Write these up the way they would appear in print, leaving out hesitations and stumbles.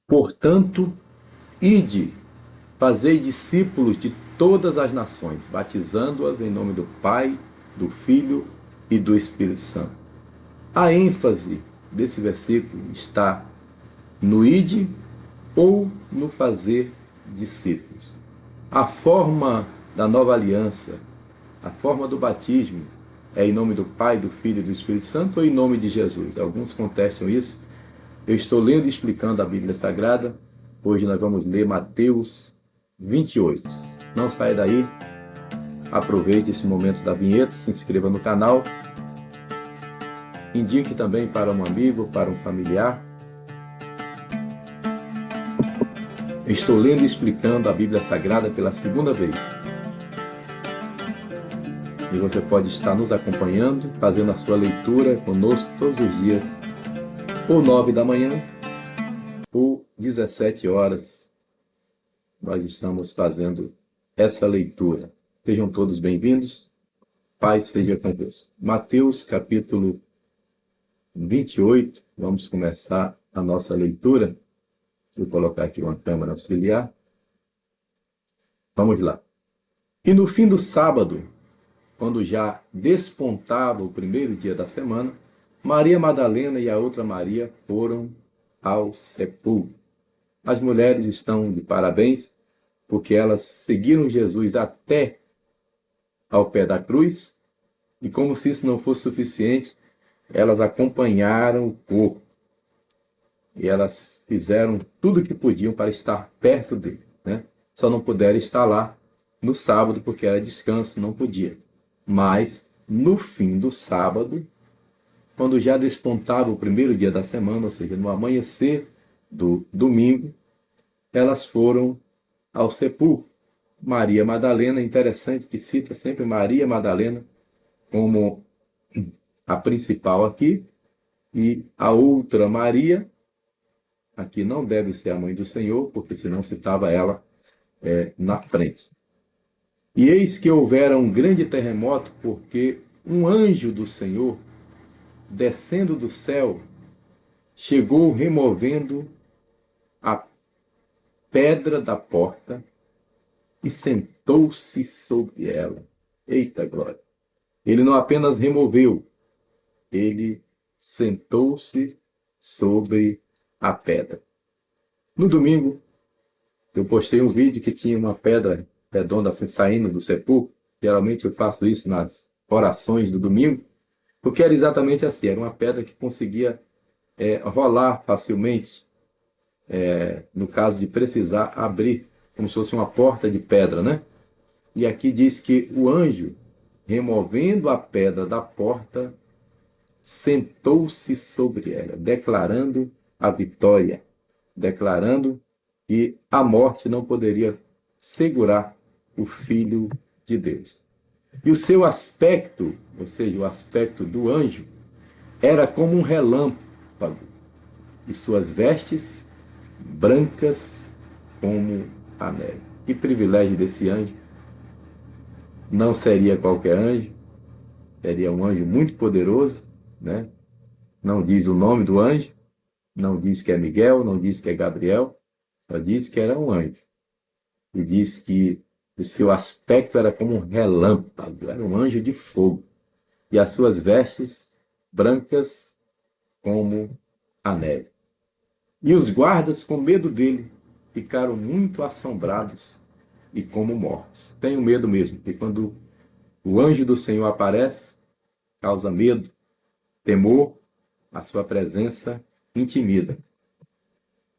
Portanto, ide, fazei discípulos de todas as nações, batizando-as em nome do Pai, do Filho e do Espírito Santo. A ênfase desse versículo está no ide ou no fazer discípulos. A forma da nova aliança, a forma do batismo é em nome do Pai, do Filho e do Espírito Santo ou em nome de Jesus? Alguns contestam isso. Eu estou lendo e explicando a Bíblia Sagrada. Hoje nós vamos ler Mateus 28. Não saia daí. Aproveite esse momento da vinheta, se inscreva no canal. Indique também para um amigo, para um familiar. Eu estou lendo e explicando a Bíblia Sagrada pela segunda vez. E você pode estar nos acompanhando, fazendo a sua leitura conosco todos os dias, ou 9 da manhã, ou 17 horas. Nós estamos fazendo essa leitura. Sejam todos bem-vindos. Paz seja convosco. Mateus capítulo 28. Vamos começar a nossa leitura. Vou colocar aqui uma câmera auxiliar. Vamos lá. E no fim do sábado, quando já despontava o primeiro dia da semana, Maria Madalena e a outra Maria foram ao sepulcro. As mulheres estão de parabéns, porque elas seguiram Jesus até ao pé da cruz, e como se isso não fosse suficiente, elas acompanharam o corpo. E elas fizeram tudo o que podiam para estar perto dele, né? Só não puderam estar lá no sábado, porque era descanso, não podia. Mas, no fim do sábado, quando já despontava o primeiro dia da semana, ou seja, no amanhecer do domingo, elas foram ao sepulcro. Maria Madalena, interessante que cita sempre Maria Madalena como a principal aqui, e a outra Maria, aqui não deve ser a mãe do Senhor, porque senão citava ela na frente. E eis que houvera um grande terremoto, porque um anjo do Senhor, descendo do céu, chegou removendo a pedra da porta e sentou-se sobre ela. Eita glória! Ele não apenas removeu, ele sentou-se sobre a pedra. No domingo, eu postei um vídeo que tinha uma pedra redonda assim saindo do sepulcro. Geralmente eu faço isso nas orações do domingo, porque era exatamente assim, era uma pedra que conseguia rolar facilmente, no caso de precisar abrir, como se fosse uma porta de pedra, né? E aqui diz que o anjo, removendo a pedra da porta, sentou-se sobre ela, declarando a vitória, declarando que a morte não poderia segurar o Filho de Deus. E o seu aspecto, ou seja, o aspecto do anjo, era como um relâmpago, e suas vestes brancas como a neve. Que privilégio desse anjo! Não seria qualquer anjo, seria um anjo muito poderoso, né? Não diz o nome do anjo, não diz que é Miguel, não diz que é Gabriel, só diz que era um anjo. E diz que o seu aspecto era como um relâmpago, era um anjo de fogo. E as suas vestes brancas como a neve. E os guardas, com medo dele, ficaram muito assombrados e como mortos. Tenho medo mesmo, porque quando o anjo do Senhor aparece, causa medo, temor, a sua presença intimida.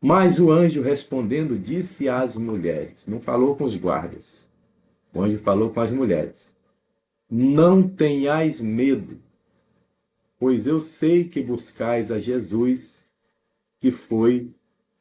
Mas o anjo respondendo disse às mulheres, não falou com os guardas, o anjo falou com as mulheres: não tenhais medo, pois eu sei que buscais a Jesus, que foi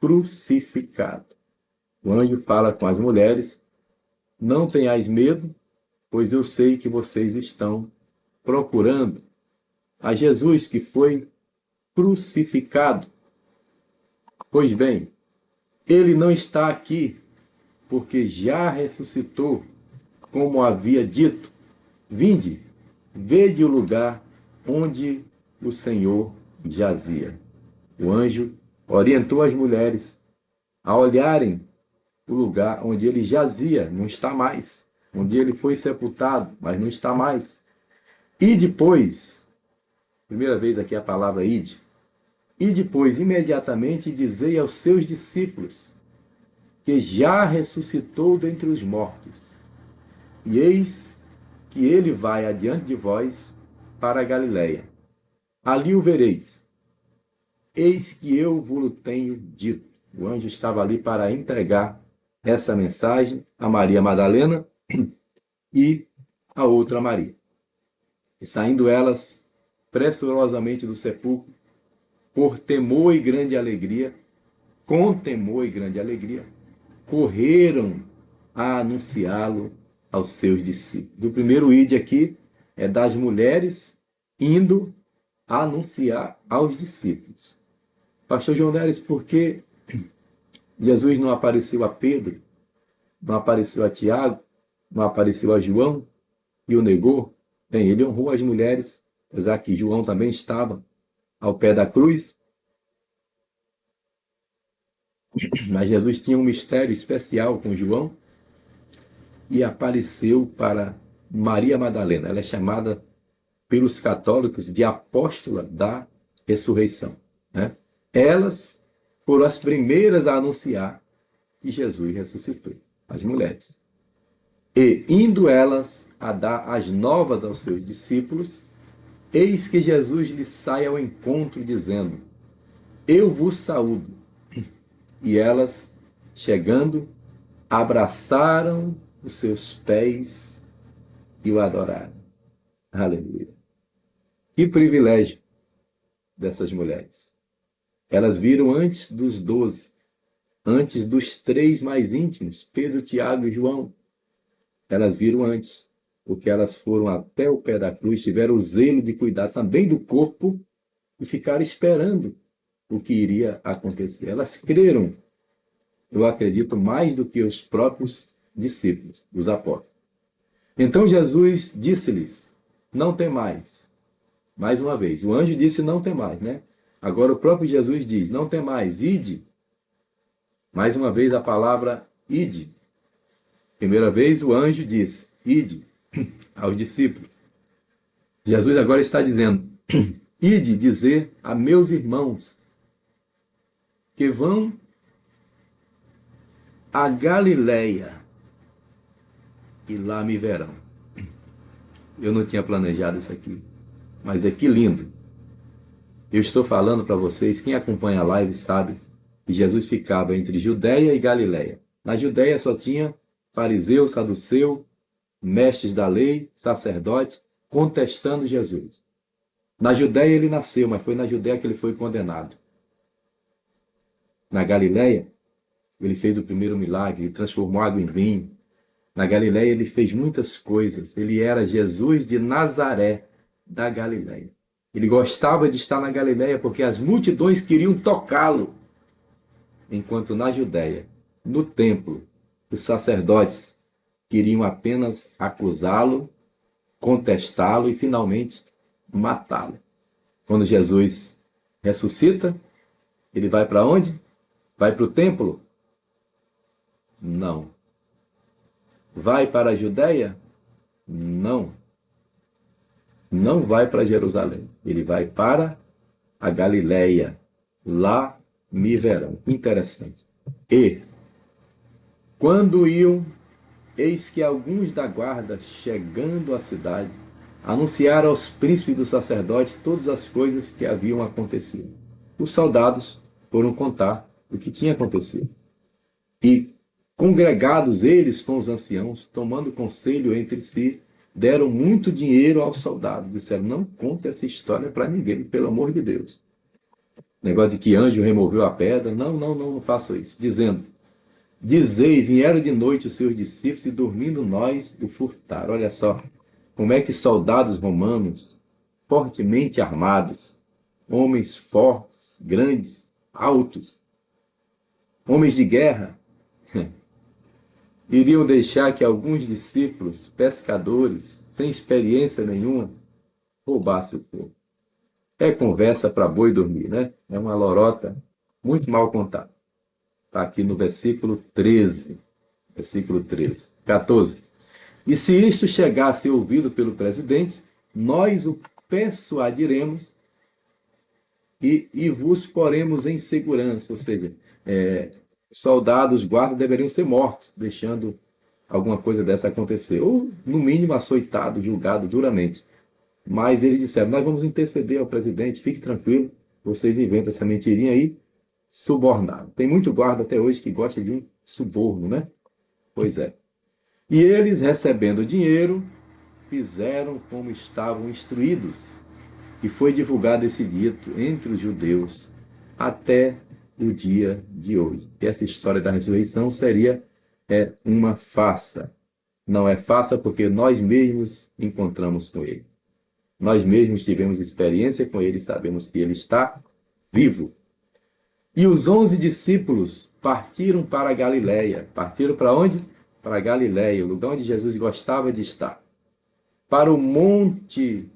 crucificado. O anjo fala com as mulheres: não tenhais medo, pois eu sei que vocês estão procurando a Jesus que foi crucificado. Pois bem, ele não está aqui, porque já ressuscitou, como havia dito. Vinde, vede o lugar onde o Senhor jazia. O anjo orientou as mulheres a olharem o lugar onde ele jazia, não está mais. Onde ele foi sepultado, mas não está mais. E depois, primeira vez aqui a palavra ide, e depois, imediatamente, dizei aos seus discípulos que já ressuscitou dentre os mortos. E eis que ele vai adiante de vós para a Galiléia. Ali o vereis. Eis que eu vos tenho dito. O anjo estava ali para entregar essa mensagem a Maria Madalena e a outra Maria. E saindo elas pressurosamente do sepulcro, por temor e grande alegria, com temor e grande alegria, correram a anunciá-lo aos seus discípulos. O primeiro ide aqui é das mulheres indo a anunciar aos discípulos. Pastor João Neres, por que Jesus não apareceu a Pedro, não apareceu a Tiago, não apareceu a João e o negou? Bem, ele honrou as mulheres, apesar que João também estava ao pé da cruz, mas Jesus tinha um mistério especial com João e apareceu para Maria Madalena. Ela é chamada pelos católicos de apóstola da ressurreição, né? Elas foram as primeiras a anunciar que Jesus ressuscitou, as mulheres. E, indo elas a dar as novas aos seus discípulos, eis que Jesus lhes sai ao encontro, dizendo: Eu vos saúdo. E elas, chegando, abraçaram os seus pés e o adoraram. Aleluia. Que privilégio dessas mulheres. Elas viram antes dos 12, antes dos 3 mais íntimos, Pedro, Tiago e João. Elas viram antes, porque elas foram até o pé da cruz, tiveram o zelo de cuidar também do corpo e ficaram esperando o que iria acontecer. Elas creram, eu acredito, mais do que os próprios discípulos, os apóstolos. Então Jesus disse-lhes: Não temais. Mais uma vez, o anjo disse: Não temais, né? Agora o próprio Jesus diz: Não temais, ide. Mais uma vez a palavra ide. Primeira vez o anjo disse: Ide aos discípulos. Jesus agora está dizendo: Ide dizer a meus irmãos que vão a Galiléia e lá me verão. Eu não tinha planejado isso aqui, mas é que lindo. Eu estou falando para vocês, quem acompanha a live sabe que Jesus ficava entre Judéia e Galiléia. Na Judéia só tinha fariseu, saduceu, mestres da lei, sacerdote, contestando Jesus. Na Judéia ele nasceu, mas foi na Judéia que ele foi condenado. Na Galiléia, ele fez o primeiro milagre, ele transformou água em vinho. Na Galiléia ele fez muitas coisas. Ele era Jesus de Nazaré, da Galiléia. Ele gostava de estar na Galiléia porque as multidões queriam tocá-lo. Enquanto na Judéia, no templo, os sacerdotes queriam apenas acusá-lo, contestá-lo e finalmente matá-lo. Quando Jesus ressuscita, ele vai para onde? Vai para o templo? Não. Vai para a Judéia? Não. Não vai para Jerusalém. Ele vai para a Galiléia. Lá me verão. Interessante. E, quando iam, eis que alguns da guarda, chegando à cidade, anunciaram aos príncipes dos sacerdotes todas as coisas que haviam acontecido. Os soldados foram contar o que tinha acontecido. E, congregados eles com os anciãos, tomando conselho entre si, deram muito dinheiro aos soldados. Disseram: Não conte essa história para ninguém, pelo amor de Deus. Negócio de que anjo removeu a pedra. Não façam isso. Dizendo: Dizei, vieram de noite os seus discípulos e dormindo nós o furtaram. Olha só como é que soldados romanos, fortemente armados, homens fortes, grandes, altos, homens de guerra, iriam deixar que alguns discípulos, pescadores, sem experiência nenhuma, roubassem o povo. É conversa para boi dormir, né? É uma lorota muito mal contada. Está aqui no versículo 13. Versículo 13. 14. E se isto chegasse ouvido pelo presidente, nós o persuadiremos e vos poremos em segurança. Ou seja, soldados, guardas deveriam ser mortos, deixando alguma coisa dessa acontecer. Ou, no mínimo, açoitado, julgado duramente. Mas eles disseram, nós vamos interceder ao presidente, fique tranquilo, vocês inventam essa mentirinha aí, subornado. Tem muito guarda até hoje que gosta de um suborno, né? Pois é. E eles, recebendo dinheiro, fizeram como estavam instruídos. E foi divulgado esse dito entre os judeus até o dia de hoje. E essa história da ressurreição seria uma farsa. Não é farsa porque nós mesmos encontramos com ele. Nós mesmos tivemos experiência com ele e sabemos que ele está vivo. E os 11 discípulos partiram para a Galileia. Partiram para onde? Para a Galileia, o lugar onde Jesus gostava de estar. Para o monte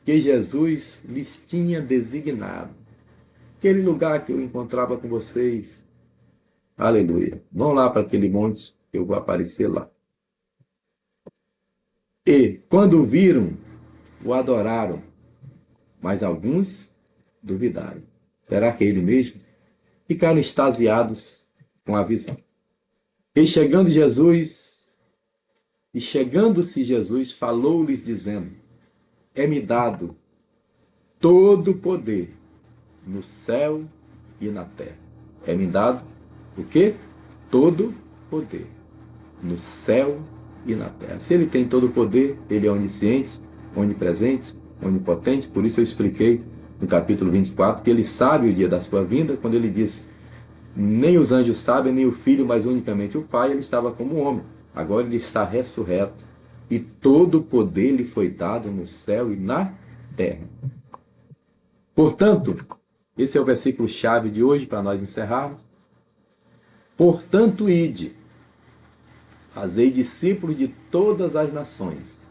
que Jesus lhes tinha designado. Aquele lugar que eu encontrava com vocês. Aleluia. Vão lá para aquele monte, eu vou aparecer lá. E, quando o viram, o adoraram, mas alguns duvidaram. Será que é ele mesmo? Ficaram extasiados com a visão. E chegando-se Jesus, falou-lhes dizendo, é-me dado todo o poder no céu e na terra. É-me dado o quê? Todo poder no céu e na terra. Se ele tem todo o poder, ele é onisciente, onipresente, onipotente. Por isso eu expliquei no capítulo 24 que ele sabe o dia da sua vinda, quando ele disse, nem os anjos sabem, nem o Filho, mas unicamente o Pai. Ele estava como homem. Agora ele está ressurreto. E todo o poder lhe foi dado no céu e na terra. Portanto, esse é o versículo-chave de hoje para nós encerrarmos. Portanto, ide, fazei discípulos de todas as nações,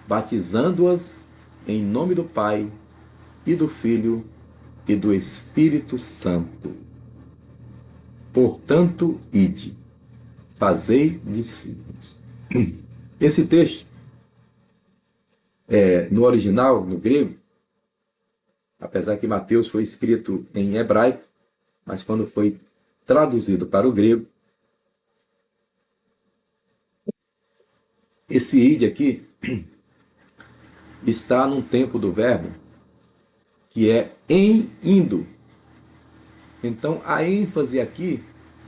batizando-as em nome do Pai, e do Filho, e do Espírito Santo. Portanto, ide, fazei discípulos. Esse texto, no original, no grego, apesar que Mateus foi escrito em hebraico, mas quando foi traduzido para o grego, esse ide aqui está num tempo do verbo que é em indo. Então a ênfase aqui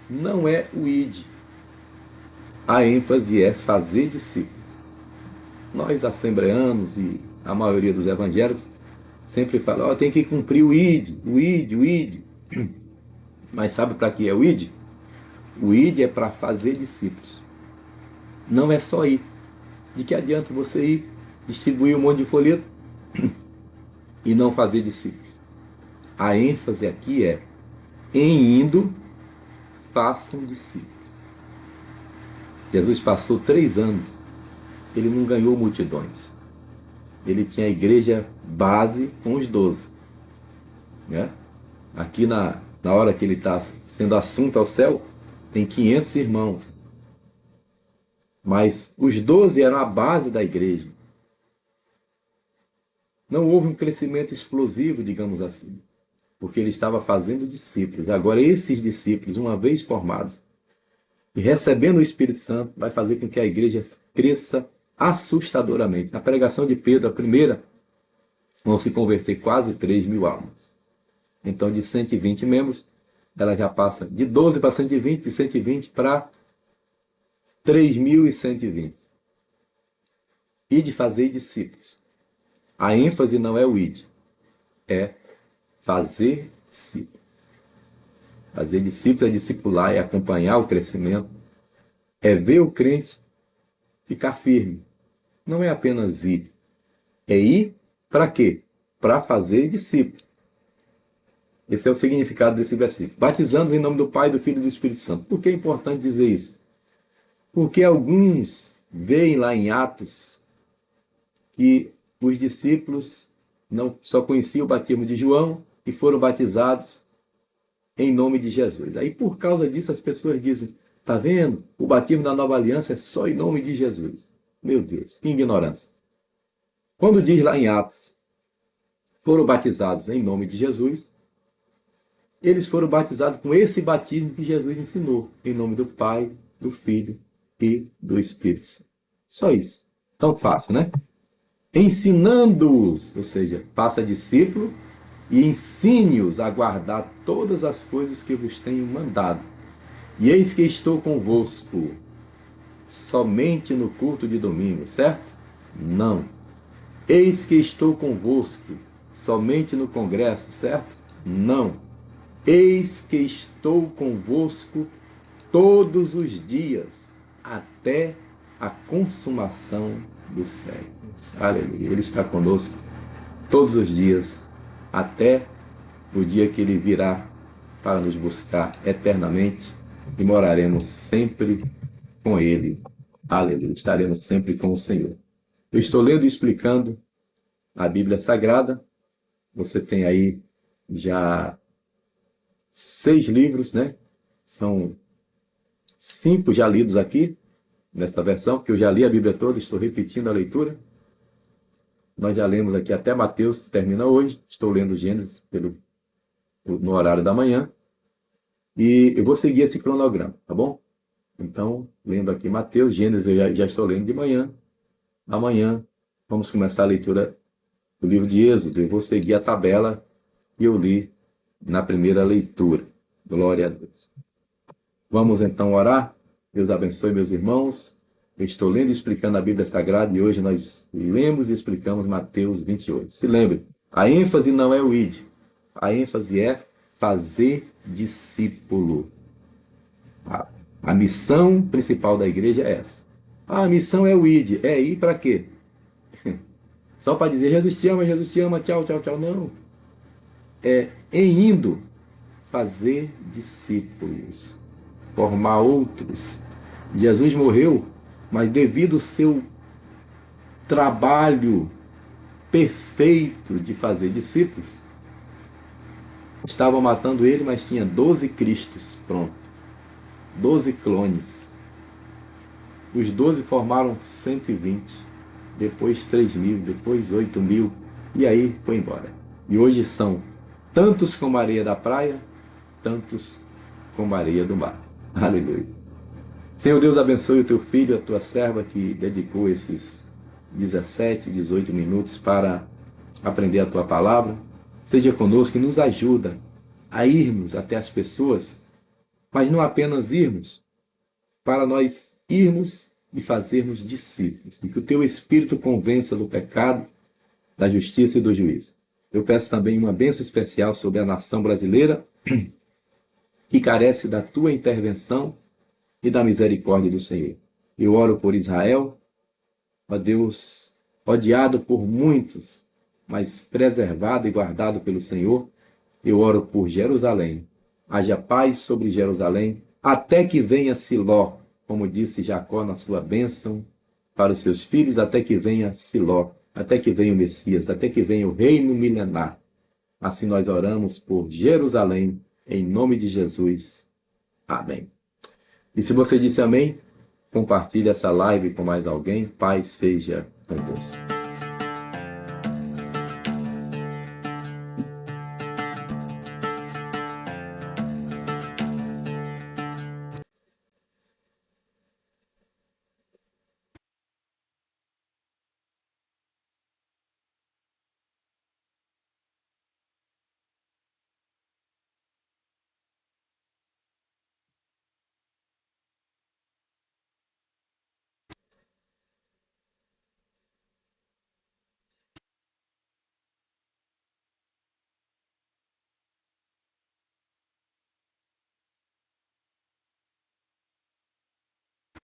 não é o ide. A ênfase é fazer discípulo. Nós assembleanos e a maioria dos evangélicos sempre falam, tem que cumprir o ide, o ide, o ide. Mas sabe para que é o ide? O ide é para fazer discípulos. Não é só ir. De que adianta você ir, distribuir um monte de folheto e não fazer discípulos? A ênfase aqui é, em indo, façam discípulos. Jesus passou 3 anos, ele não ganhou multidões. Ele tinha a igreja base com os 12. Né? Aqui na hora que ele está sendo assunto ao céu, tem 500 irmãos. Mas os 12 eram a base da igreja. Não houve um crescimento explosivo, digamos assim, porque ele estava fazendo discípulos. Agora, esses discípulos, uma vez formados e recebendo o Espírito Santo, vai fazer com que a igreja cresça assustadoramente. Na pregação de Pedro, a primeira, vão se converter quase 3.000 almas. Então, de 120 membros, ela já passa de 12 para 120, de 120 para 3.120. E de fazer discípulos. A ênfase não é o id, é fazer discípulo. Fazer discípulo é discipular, é acompanhar o crescimento, é ver o crente ficar firme. Não é apenas ir. É ir para quê? Para fazer discípulo. Esse é o significado desse versículo. Batizando em nome do Pai, do Filho e do Espírito Santo. Por que é importante dizer isso? Porque alguns veem lá em Atos que os discípulos não só conheciam o batismo de João e foram batizados em nome de Jesus. Aí, por causa disso, as pessoas dizem, tá vendo? O batismo da nova aliança é só em nome de Jesus. Meu Deus, que ignorância. Quando diz lá em Atos, foram batizados em nome de Jesus, eles foram batizados com esse batismo que Jesus ensinou, em nome do Pai, do Filho e do Espírito Santo. Só isso. Tão fácil, né? Ensinando-os, ou seja, faça discípulo e ensine-os a guardar todas as coisas que vos tenho mandado. E eis que estou convosco somente no culto de domingo, certo? Não. Eis que estou convosco somente no congresso, certo? Não. Eis que estou convosco todos os dias, até a consumação dos séculos. Aleluia. Ele está conosco todos os dias, até o dia que Ele virá para nos buscar eternamente e moraremos sempre com Ele. Aleluia. Estaremos sempre com o Senhor. Eu estou lendo e explicando a Bíblia Sagrada. Você tem aí já 6 livros, né? São 5 já lidos aqui, nessa versão, porque eu já li a Bíblia toda, estou repetindo a leitura. Nós já lemos aqui até Mateus, que termina hoje. Estou lendo Gênesis no horário da manhã. E eu vou seguir esse cronograma, tá bom? Então, lendo aqui Mateus, Gênesis eu já estou lendo de manhã. Amanhã vamos começar a leitura do livro de Êxodo. Eu vou seguir a tabela que eu li na primeira leitura. Glória a Deus. Vamos então orar. Deus abençoe, meus irmãos. Eu estou lendo e explicando a Bíblia Sagrada e hoje nós lemos e explicamos Mateus 28. Se lembre, a ênfase não é o id, a ênfase é fazer discípulo. A missão principal da igreja é essa. A missão é o id, é ir para quê? Só para dizer Jesus te ama, tchau, tchau, tchau. Não. É em indo fazer discípulos, formar outros. Jesus morreu, mas devido ao seu trabalho perfeito de fazer discípulos, estavam matando ele, mas tinha 12 Cristos, pronto. 12 clones. Os 12 formaram 120, depois 3.000, depois 8.000, e aí foi embora. E hoje são tantos como a areia da praia, tantos como a areia do mar. Aleluia. Senhor Deus, abençoe o teu filho, a tua serva que dedicou esses 17, 18 minutos para aprender a tua palavra. Seja conosco e nos ajuda a irmos até as pessoas, mas não apenas irmos, para nós irmos e fazermos discípulos, e que o teu Espírito convença do pecado, da justiça e do juízo. Eu peço também uma bênção especial sobre a nação brasileira, que carece da tua intervenção e da misericórdia do Senhor. Eu oro por Israel, ó Deus, odiado por muitos, mas preservado e guardado pelo Senhor. Eu oro por Jerusalém. Haja paz sobre Jerusalém, até que venha Siló, como disse Jacó na sua bênção para os seus filhos, até que venha Siló, até que venha o Messias, até que venha o reino milenar. Assim nós oramos por Jerusalém, em nome de Jesus. Amém. E se você disse amém, compartilhe essa live com mais alguém. Paz seja convosco.